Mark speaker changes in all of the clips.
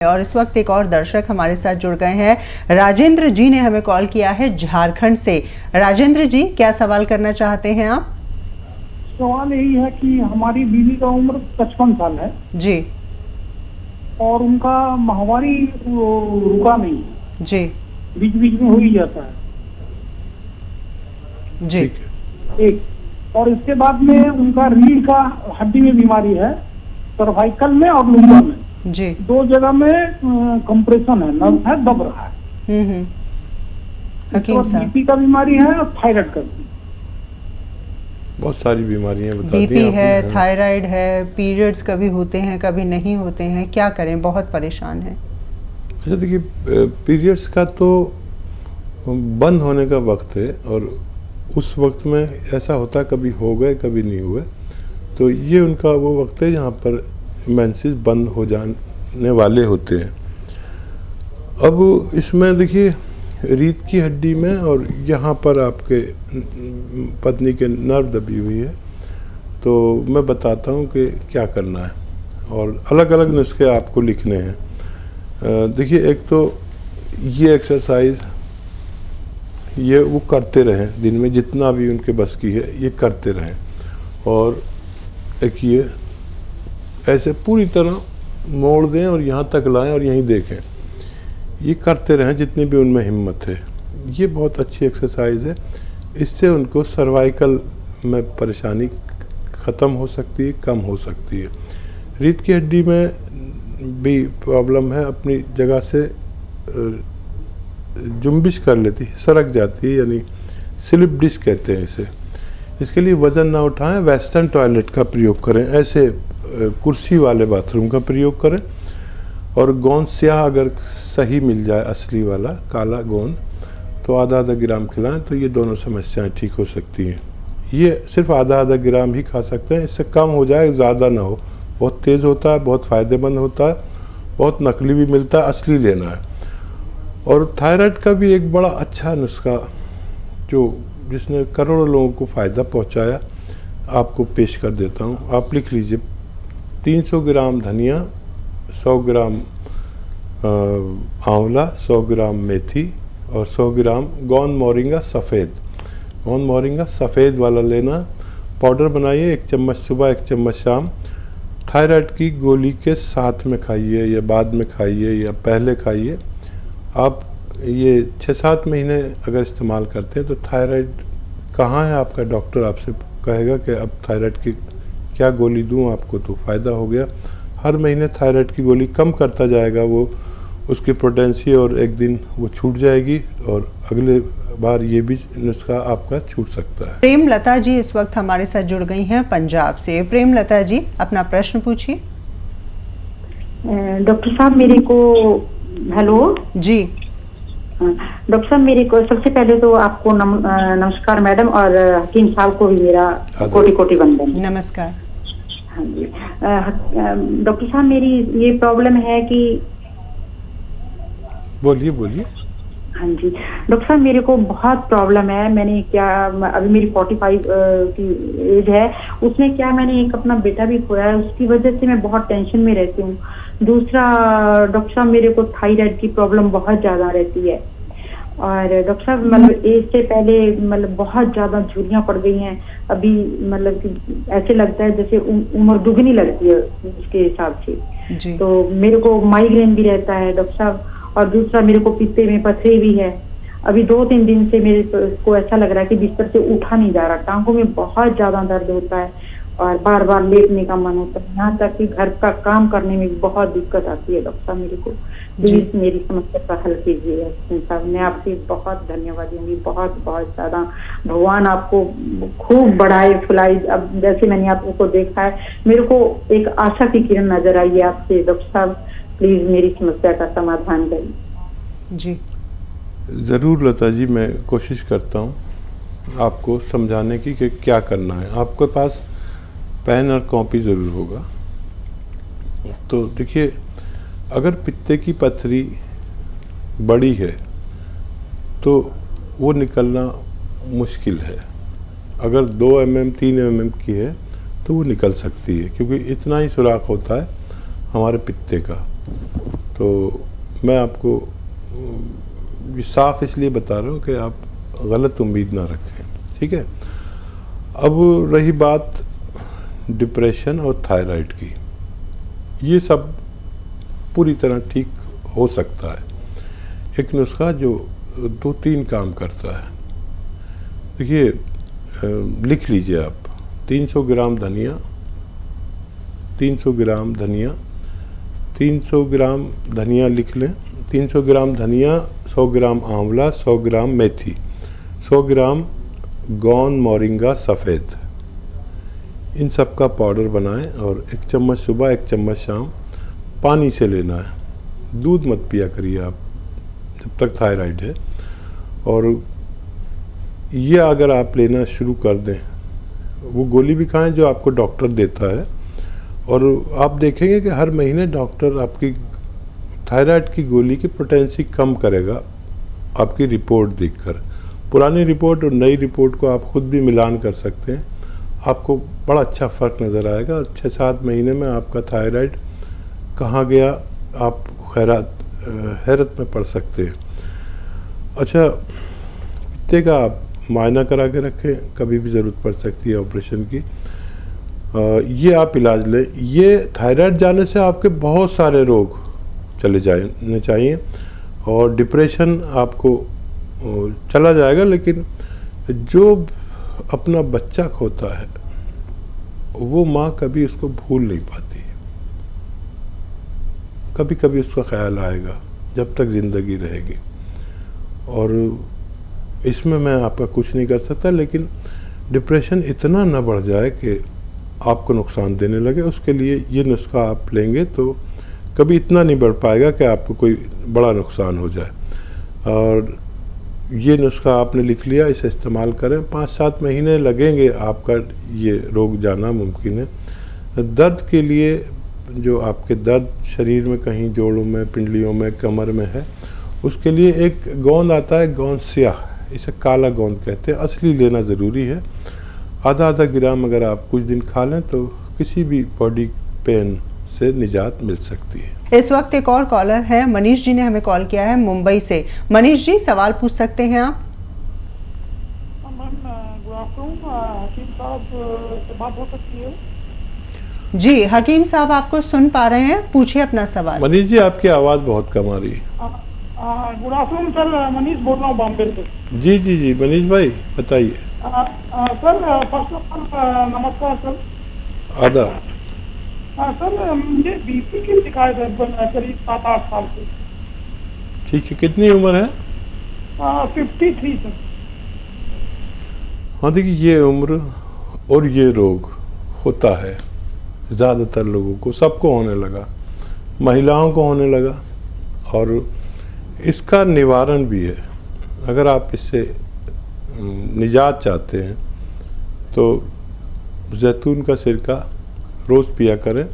Speaker 1: और इस वक्त एक और दर्शक हमारे साथ जुड़ गए हैं। राजेंद्र जी ने हमें कॉल किया है झारखंड से। राजेंद्र जी, क्या सवाल करना चाहते हैं आप?
Speaker 2: सवाल यही है कि हमारी बीवी का उम्र 55 साल है
Speaker 1: जी
Speaker 2: और उनका माहवारी रुका नहीं है,
Speaker 1: जी
Speaker 2: बीच बीच में हो ही जाता है।
Speaker 1: जी
Speaker 2: एक और इसके बाद में उनका रीढ़ का हड्डी में बीमारी है, सर्वाइकल में और लुम्बर में
Speaker 1: जी।
Speaker 2: दो जगह में कंप्रेशन है, नर्व है, दब रहा है।
Speaker 1: हकीम साहब,
Speaker 2: बीपी का बीमारी है और थायराइड का भी।
Speaker 3: बहुत सारी बीमारियां बता दी
Speaker 1: बीपी है, थायराइड है, पीरियड्स कभी होते हैं कभी नहीं होते हैं, क्या करें, बहुत परेशान है।
Speaker 3: अच्छा देखिए, पीरियड्स का तो बंद होने का वक्त है और उस वक्त में ऐसा होता है कभी हो गए कभी नहीं हुए, तो ये उनका वो वक्त है जहाँ पर मेंसेस बंद हो जाने वाले होते हैं। अब इसमें देखिए रीढ़ की हड्डी में और यहाँ पर आपके पत्नी के नर्व दबी हुई है, तो मैं बताता हूँ कि क्या करना है और अलग अलग नुस्खे आपको लिखने हैं। देखिए, एक तो ये एक्सरसाइज ये वो करते रहें, दिन में जितना भी उनके बस की है ये करते रहें, और एक ये ऐसे पूरी तरह मोड़ दें और यहाँ तक लाएं और यहीं देखें, ये करते रहें जितनी भी उनमें हिम्मत है। ये बहुत अच्छी एक्सरसाइज है, इससे उनको सर्वाइकल में परेशानी ख़त्म हो सकती है, कम हो सकती है। रीढ़ की हड्डी में भी प्रॉब्लम है, अपनी जगह से जुम्बिश कर लेती है, सरक जाती है, यानी स्लिप डिस्क कहते हैं इसे। इसके लिए वज़न ना उठाएं, वेस्टर्न टॉयलेट का प्रयोग करें, ऐसे कुर्सी वाले बाथरूम का प्रयोग करें, और गोंद स्याह अगर सही मिल जाए, असली वाला काला गोंद, तो आधा आधा ग्राम खिलाएं, तो ये दोनों समस्याएं ठीक हो सकती हैं। ये सिर्फ आधा आधा ग्राम ही खा सकते हैं, इससे कम हो जाए, ज़्यादा ना हो। बहुत तेज़ होता है, बहुत फ़ायदेमंद होता है, बहुत नकली भी मिलता है, असली लेना है। और थायराइड का भी एक बड़ा अच्छा नुस्खा जिसने करोड़ों लोगों को फ़ायदा पहुंचाया, आपको पेश कर देता हूं। आप लिख लीजिए, 300 ग्राम धनिया, 100 ग्राम आंवला, 100 ग्राम मेथी और 100 ग्राम गोंद मोरिंगा सफ़ेद। गोंद मोरिंगा सफ़ेद वाला लेना, पाउडर बनाइए, 1 चम्मच सुबह 1 चम्मच शाम। थायराइड की गोली के साथ में खाइए या बाद में खाइए या पहले खाइए। आप ये 6-7 महीने अगर इस्तेमाल करते हैं तो थायराइड कहाँ है आपका डॉक्टर आपसे कहेगा कि अब थायराइड की क्या गोली दूं आपको, तो फ़ायदा हो गया। हर महीने थायराइड की गोली कम करता जाएगा वो उसकी पोटेंसी, और एक दिन वो छूट जाएगी और अगले बार ये भी नुस्खा आपका छूट सकता है।
Speaker 1: प्रेम लता जी इस वक्त हमारे साथ जुड़ गई हैं पंजाब से। प्रेम लता जी, अपना प्रश्न पूछिए।
Speaker 4: डॉक्टर साहब, मेरे को हेलो
Speaker 1: जी।
Speaker 4: डॉक्टर साहब, मेरे को सबसे पहले तो आपको नमस्कार मैडम, और हकीम साहब को भी मेरा कोटि कोटि वंदन।
Speaker 1: नमस्कार।
Speaker 4: हाँ जी डॉक्टर साहब, मेरी ये प्रॉब्लम है कि
Speaker 3: बोलिए बोलिए।
Speaker 4: हाँ जी डॉक्टर साहब, मेरे को बहुत प्रॉब्लम है। मैंने क्या, अभी मेरी 45 की एज है, उसमें क्या मैंने एक अपना बेटा भी खोया है, उसकी वजह से मैं बहुत टेंशन में रहती हूँ। दूसरा डॉक्टर साहब, मेरे को थायराइड की प्रॉब्लम बहुत ज़्यादा रहती है, और डॉक्टर साहब मतलब एज से पहले मतलब बहुत ज़्यादा झुर्रियाँ पड़ गई हैं अभी, मतलब कि ऐसे लगता है जैसे उम्र दुगनी लगती है उसके हिसाब से। तो मेरे को माइग्रेन भी रहता है डॉक्टर साहब, और दूसरा मेरे को पित्ते में पथरी भी है। अभी 2-3 दिन से मेरे को ऐसा लग रहा है कि बिस्तर से उठा नहीं जा रहा, टांगों में बहुत ज़्यादा दर्द होता है और बार बार लेटने का मन होता है, यहाँ तक कि घर का काम करने में भी बहुत दिक्कत आती है। डॉक्टर साहब, मेरे को प्लीज मेरी समस्या का हल कीजिए। साहब, मैं आपसे बहुत धन्यवाद दूंगी, बहुत बहुत ज़्यादा। भगवान आपको खूब बढ़ाए फुलाए। अब जैसे मैंने आपको देखा है, मेरे को एक आशा की किरण नजर आई है आपसे। डॉक्टर साहब, प्लीज मेरी समस्या का समाधान करिए।
Speaker 1: जी
Speaker 3: ज़रूर लता जी, मैं कोशिश करता हूँ आपको समझाने की कि क्या करना है। आपके पास पेन और कॉपी ज़रूर होगा। तो देखिए, अगर पित्ते की पथरी बड़ी है तो वो निकलना मुश्किल है। अगर 2 mm 3 mm की है तो वो निकल सकती है, क्योंकि इतना ही सुराख होता है हमारे पित्ते का। तो मैं आपको ये साफ इसलिए बता रहा हूँ कि आप गलत उम्मीद ना रखें, ठीक है। अब रही बात डिप्रेशन और थायराइड की, ये सब पूरी तरह ठीक हो सकता है। एक नुस्खा जो 2-3 काम करता है, देखिए लिख लीजिए आप 300 ग्राम धनिया, 300 ग्राम धनिया, 300 ग्राम धनिया लिख लें। 300 ग्राम धनिया, 100 ग्राम आंवला, 100 ग्राम मेथी, 100 ग्राम गौन मोरिंगा सफ़ेद, इन सब का पाउडर बनाएं और 1 चम्मच सुबह 1 चम्मच शाम पानी से लेना है। दूध मत पिया करिए आप जब तक थायराइड है। और ये अगर आप लेना शुरू कर दें, वो गोली भी खाएं जो आपको डॉक्टर देता है, और आप देखेंगे कि हर महीने डॉक्टर आपकी थायराइड की गोली की पोटेंसी कम करेगा आपकी रिपोर्ट देखकर। पुरानी रिपोर्ट और नई रिपोर्ट को आप खुद भी मिलान कर सकते हैं, आपको बड़ा अच्छा फ़र्क नज़र आएगा। 6-7 महीने में आपका थायराइड कहाँ गया आप हैरत में पड़ सकते हैं। अच्छा, पित्ते का आप मायना करा के रखें, कभी भी ज़रूरत पड़ सकती है ऑपरेशन की। ये आप इलाज लें। ये थायराइड जाने से आपके बहुत सारे रोग चले जाने चाहिए और डिप्रेशन आपको चला जाएगा, लेकिन जो अपना बच्चा खोता है वो माँ कभी उसको भूल नहीं पाती है। कभी कभी उसका ख्याल आएगा जब तक ज़िंदगी रहेगी, और इसमें मैं आपका कुछ नहीं कर सकता, लेकिन डिप्रेशन इतना न बढ़ जाए कि आपको नुकसान देने लगे। उसके लिए ये नुस्खा आप लेंगे तो कभी इतना नहीं बढ़ पाएगा कि आपको कोई बड़ा नुकसान हो जाए। और ये नुस्खा आपने लिख लिया, इसे इस्तेमाल करें। 5-7 महीने लगेंगे, आपका ये रोग जाना मुमकिन है। दर्द के लिए, जो आपके दर्द शरीर में कहीं जोड़ों में, पिंडलियों में, कमर में है, उसके लिए एक गोंद आता है, गोंद स्याह, इसे काला गोंद कहते हैं, असली लेना ज़रूरी है। आधा ग्राम अगर आप कुछ दिन खा लें तो किसी भी बॉडी पेन से निजात मिल सकती है।
Speaker 1: इस वक्त एक और कॉलर है, मनीष जी ने हमें कॉल किया है मुंबई से। मनीष जी, सवाल पूछ सकते हैं आप।
Speaker 2: गुड आफ्टरनून, हकीम साहब से बात हो सकती है?
Speaker 1: जी, हकीम साहब आपको सुन पा रहे हैं, पूछिए अपना सवाल।
Speaker 3: मनीष जी, आपकी आवाज़ बहुत कम आ रही है।
Speaker 2: गुड आफ्टरनून सर, मनीष बोल रहा हूँ बॉम्बे से।
Speaker 3: जी मनीष भाई बताइए।
Speaker 2: सर फर्स्ट ऑफ ऑल नमस्कार सर।
Speaker 3: आदाब।
Speaker 2: सर मुझे बीपी की शिकायत है करीब 7-8 साल से।
Speaker 3: ठीक है, कितनी उम्र है?
Speaker 2: 53 सर।
Speaker 3: हाँ देखिए, ये उम्र और ये रोग होता है ज़्यादातर लोगों को, सबको होने लगा, महिलाओं को होने लगा, और इसका निवारण भी है। अगर आप इससे निजात चाहते हैं तो जैतून का सिरका रोज़ पिया करें,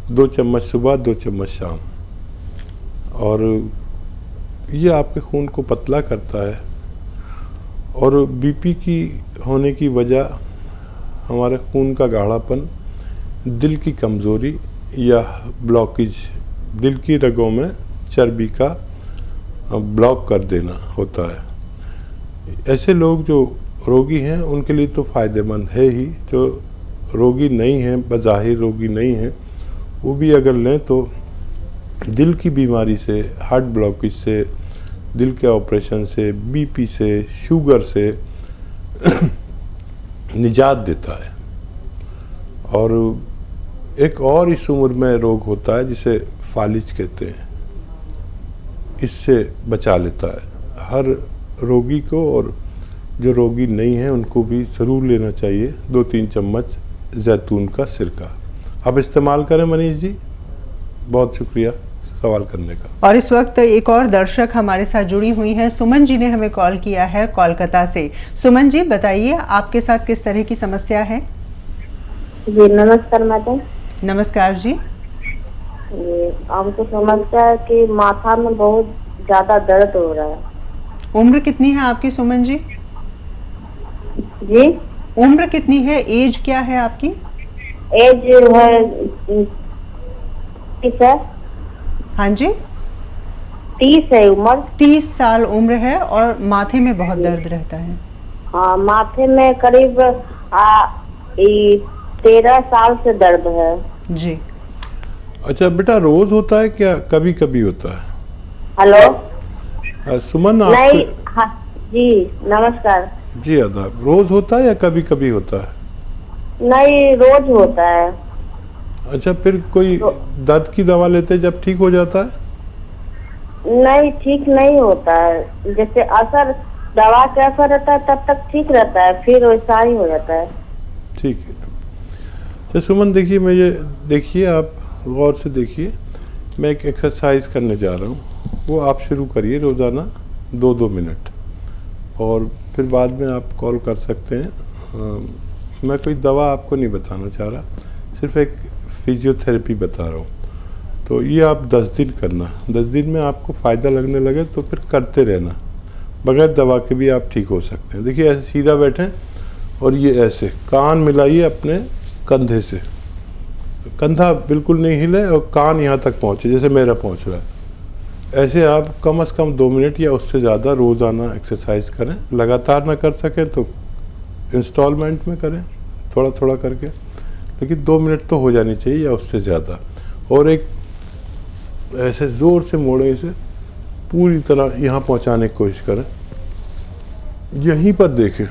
Speaker 3: 2 चम्मच सुबह 2 चम्मच शाम, और ये आपके खून को पतला करता है। और बीपी की होने की वजह हमारे खून का गाढ़ापन, दिल की कमज़ोरी या ब्लॉकेज, दिल की रगों में चर्बी का ब्लॉक कर देना होता है। ऐसे लोग जो रोगी हैं उनके लिए तो फ़ायदेमंद है ही, जो रोगी नहीं हैं, बज़ाहिर रोगी नहीं हैं, वो भी अगर लें तो दिल की बीमारी से, हार्ट ब्लॉकेज से, दिल के ऑपरेशन से, बीपी से, शुगर से निजात देता है। और एक और इस उम्र में रोग होता है जिसे फालिज कहते हैं, इससे बचा लेता है हर रोगी को, और जो रोगी नहीं है उनको भी ज़रूर लेना चाहिए 2-3 चम्मच जैतून का सिरका। आप इस्तेमाल करें मनीष जी। बहुत शुक्रिया सवाल करने का।
Speaker 1: और इस वक्त एक और दर्शक हमारे साथ जुड़ी हुई हैं, सुमन जी ने हमें कॉल किया है कोलकाता से। सुमन जी, बताइए आपके साथ किस तरह की समस्या है?
Speaker 5: जी नमस्कार मैडम।
Speaker 1: नमस्कार जी।
Speaker 5: हमको समस्या है कि माथा में बहुत ज्यादा दर्द हो रहा है।
Speaker 1: उम्र कितनी है आपकी सुमन जी?
Speaker 5: जी
Speaker 1: उम्र कितनी है, एज क्या है आपकी?
Speaker 5: एज है 30 है।
Speaker 1: हाँ जी,
Speaker 5: 30 है उम्र।
Speaker 1: 30 साल उम्र है और माथे में बहुत दर्द रहता है।
Speaker 5: हाँ, माथे में करीब 13 साल से दर्द है।
Speaker 1: जी।
Speaker 3: अच्छा बेटा, रोज होता है क्या कभी कभी होता है?
Speaker 5: हेलो।
Speaker 3: सुमन आप?
Speaker 5: नहीं। हाँ जी, नमस्कार
Speaker 3: जी आदाब। रोज होता है या कभी कभी होता है?
Speaker 5: नहीं, रोज होता है।
Speaker 3: अच्छा, फिर कोई दर्द की दवा लेते हैं जब ठीक हो जाता है?
Speaker 5: नहीं, ठीक नहीं होता है। जैसे असर दवा का असर रहता है तब तक ठीक रहता है, फिर वैसा ही हो जाता है।
Speaker 3: ठीक है। तो सुमन देखिए, देखिए आप गौर से देखिए, मैं एक एक्सरसाइज करने जा रहा हूँ, वो आप शुरू करिए रोज़ाना 2-2 मिनट, और फिर बाद में आप कॉल कर सकते हैं। मैं कोई दवा आपको नहीं बताना चाह रहा, सिर्फ एक फिजियोथेरेपी बता रहा हूँ। तो ये आप 10 दिन करना, 10 दिन में आपको फ़ायदा लगने लगे तो फिर करते रहना, बगैर दवा के भी आप ठीक हो सकते हैं। देखिए ऐसे सीधा बैठें और ये ऐसे कान मिलाइए अपने कंधे से, कंधा बिल्कुल नहीं हिले और कान यहाँ तक पहुँचे जैसे मेरा पहुँच रहा है। ऐसे आप कम से कम 2 मिनट या उससे ज़्यादा रोज़ाना एक्सरसाइज करें। लगातार ना कर सकें तो इंस्टॉलमेंट में करें, थोड़ा थोड़ा करके, लेकिन 2 मिनट तो हो जानी चाहिए या उससे ज़्यादा। और एक ऐसे ज़ोर से मोड़े, इसे पूरी तरह यहाँ पहुँचाने की कोशिश करें, यहीं पर देखें।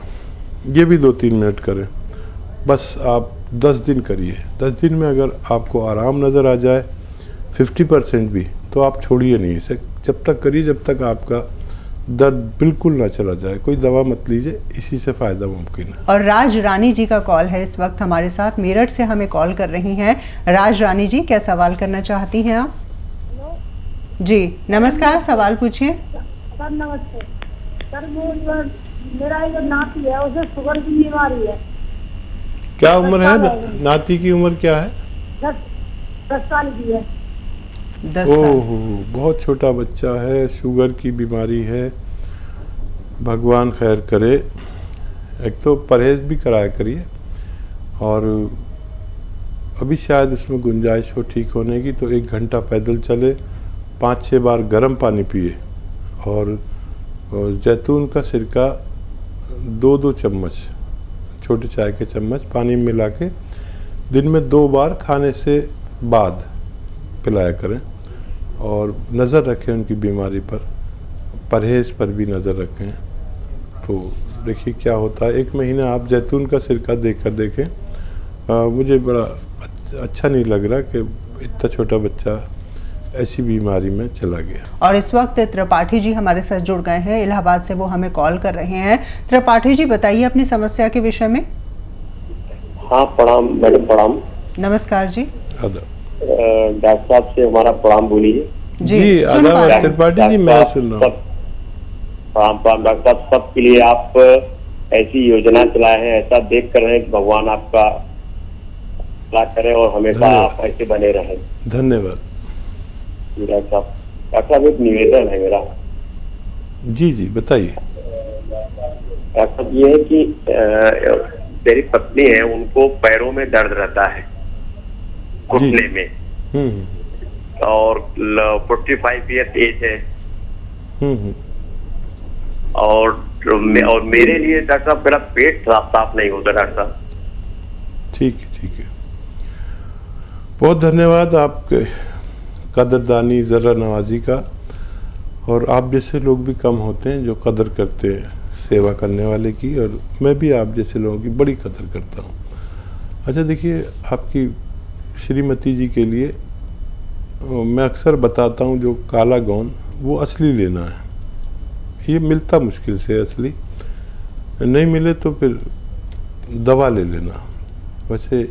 Speaker 3: ये भी 2-3 मिनट करें। बस आप 10 दिन करिए। 10 दिन में अगर आपको आराम नज़र आ जाए 50% भी, तो आप छोड़िए नहीं इसे। जब तक करिए जब तक आपका दर्द बिल्कुल ना चला जाए। कोई दवा मत लीजिए, इसी से फ़ायदा मुमकिन है।
Speaker 1: और राज रानी जी का कॉल है इस वक्त हमारे साथ, मेरठ से हमें कॉल कर रही हैं। राज रानी जी, क्या सवाल करना चाहती हैं आप? जी नमस्कार, सवाल पूछिए।
Speaker 2: सर नमस्ते। सर मेरा एक नाती है, उसे शुगर की बीमारी है।
Speaker 3: क्या उम्र है नाती की? उम्र क्या है?
Speaker 2: 10 साल की है।
Speaker 1: 10 साल।
Speaker 3: ओहो, बहुत छोटा बच्चा है, शुगर की बीमारी है। भगवान खैर करे। एक तो परहेज भी कराया करिए, और अभी शायद उसमें गुंजाइश हो ठीक होने की, तो 1 घंटा पैदल चले, 5-6 बार गर्म पानी पिए, और जैतून का सिरका 2-2 चम्मच, छोटे चाय के चम्मच पानी में मिला के दिन में 2 बार खाने से बाद पिलाया करें। और नज़र रखें उनकी बीमारी पर, परहेज पर भी नज़र रखें। तो देखिए क्या होता है। 1 महीना आप जैतून का सिरका देकर देखें। मुझे बड़ा अच्छा नहीं लग रहा कि इतना छोटा बच्चा ऐसी बीमारी में चला गया।
Speaker 1: और इस वक्त त्रिपाठी जी हमारे साथ जुड़ गए हैं, इलाहाबाद से वो हमें कॉल कर रहे हैं। त्रिपाठी जी बताइए अपनी समस्या के विषय में।
Speaker 6: हाँ प्रणाम मैडम, प्रणाम।
Speaker 1: नमस्कार जी।
Speaker 3: आदाब।
Speaker 6: डॉक्टर साहब से हमारा प्रणाम बोलिए।
Speaker 3: जी आदाब त्रिपाठी जी, मैं सुन रहा हूँ।
Speaker 6: प्रणाम प्रणाम डॉक्टर साहब, सबके लिए आप ऐसी योजना चलाए हैं, ऐसा देख कर रहे हैं कि भगवान आपका भला करे और हमेशा आप ऐसे बने रहें।
Speaker 3: धन्यवाद
Speaker 6: डॉक्टर साहब एक निवेदन है मेरा।
Speaker 3: जी जी बताइए।
Speaker 6: डॉक्टर साहब ये है कि मेरी पत्नी है, उनको पैरों में दर्द रहता है, घुटने में, और 45 ईयर एज है। और मेरे लिए डॉक्टर साहब मेरा पेट साफ नहीं होता डॉक्टर साहब।
Speaker 3: ठीक है ठीक है, बहुत धन्यवाद आपके कदरदानी ज़रा नवाजी का। और आप जैसे लोग भी कम होते हैं जो कदर करते हैं सेवा करने वाले की, और मैं भी आप जैसे लोगों की बड़ी कदर करता हूँ। अच्छा देखिए, आपकी श्रीमती जी के लिए मैं अक्सर बताता हूँ, जो काला गोंद वो असली लेना है। ये मिलता मुश्किल से असली, नहीं मिले तो फिर दवा ले लेना। वैसे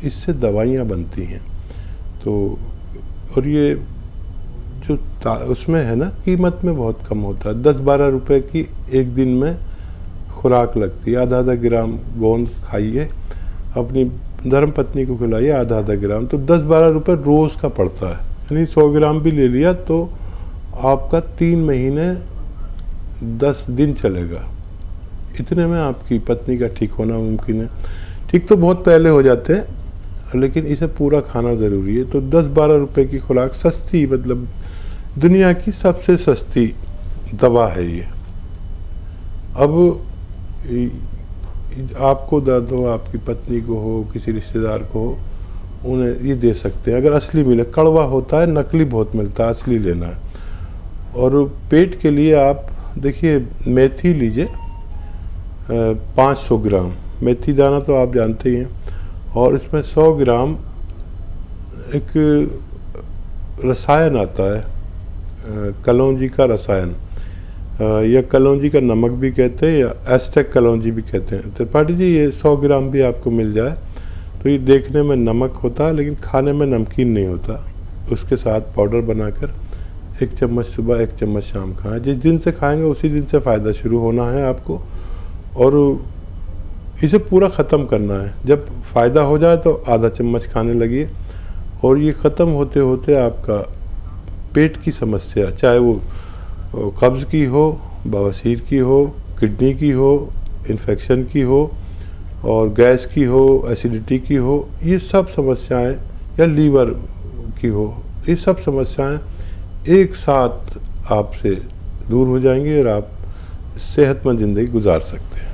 Speaker 3: इससे दवाइयाँ बनती हैं। तो और ये जो उसमें है ना, कीमत में बहुत कम होता है। 10-12 रुपए की एक दिन में खुराक लगती है। आधा ग्राम गोंद खाइए, अपनी धर्मपत्नी को खिलाइए आधा ग्राम, तो 10-12 रुपए रोज़ का पड़ता है। यानी 100 ग्राम भी ले लिया तो आपका 3 महीने 10 दिन चलेगा। इतने में आपकी पत्नी का ठीक होना मुमकिन है। ठीक तो बहुत पहले हो जाते हैं, लेकिन इसे पूरा खाना ज़रूरी है। तो 10-12 रुपए की खुराक सस्ती, मतलब दुनिया की सबसे सस्ती दवा है ये। अब आपको दर्द हो, आपकी पत्नी को हो, किसी रिश्तेदार को हो, उन्हें ये दे सकते हैं। अगर असली मिले, कड़वा होता है, नकली बहुत मिलता है, असली लेना है। और पेट के लिए आप देखिए मेथी लीजिए 500 ग्राम, मेथी दाना तो आप जानते ही हैं, और इसमें 100 ग्राम एक रसायन आता है कलौंजी का रसायन, या कलौंजी का नमक भी कहते हैं, या एस्टेक कलौंजी भी कहते हैं। त्रिपाठी जी ये 100 ग्राम भी आपको मिल जाए तो ये देखने में नमक होता है लेकिन खाने में नमकीन नहीं होता। उसके साथ पाउडर बनाकर 1 चम्मच सुबह 1 चम्मच शाम खाएं। जिस दिन से खाएंगे उसी दिन से फ़ायदा शुरू होना है आपको, और इसे पूरा ख़त्म करना है। जब फ़ायदा हो जाए तो आधा चम्मच खाने लगिए, और ये ख़त्म होते होते आपका पेट की समस्या, चाहे वो कब्ज़ की हो, बवासीर की हो, किडनी की हो, इन्फेक्शन की हो, और गैस की हो, एसिडिटी की हो, ये सब समस्याएं, या लीवर की हो, ये सब समस्याएं एक साथ आपसे दूर हो जाएंगी और आप सेहतमंद ज़िंदगी गुजार सकते हैं।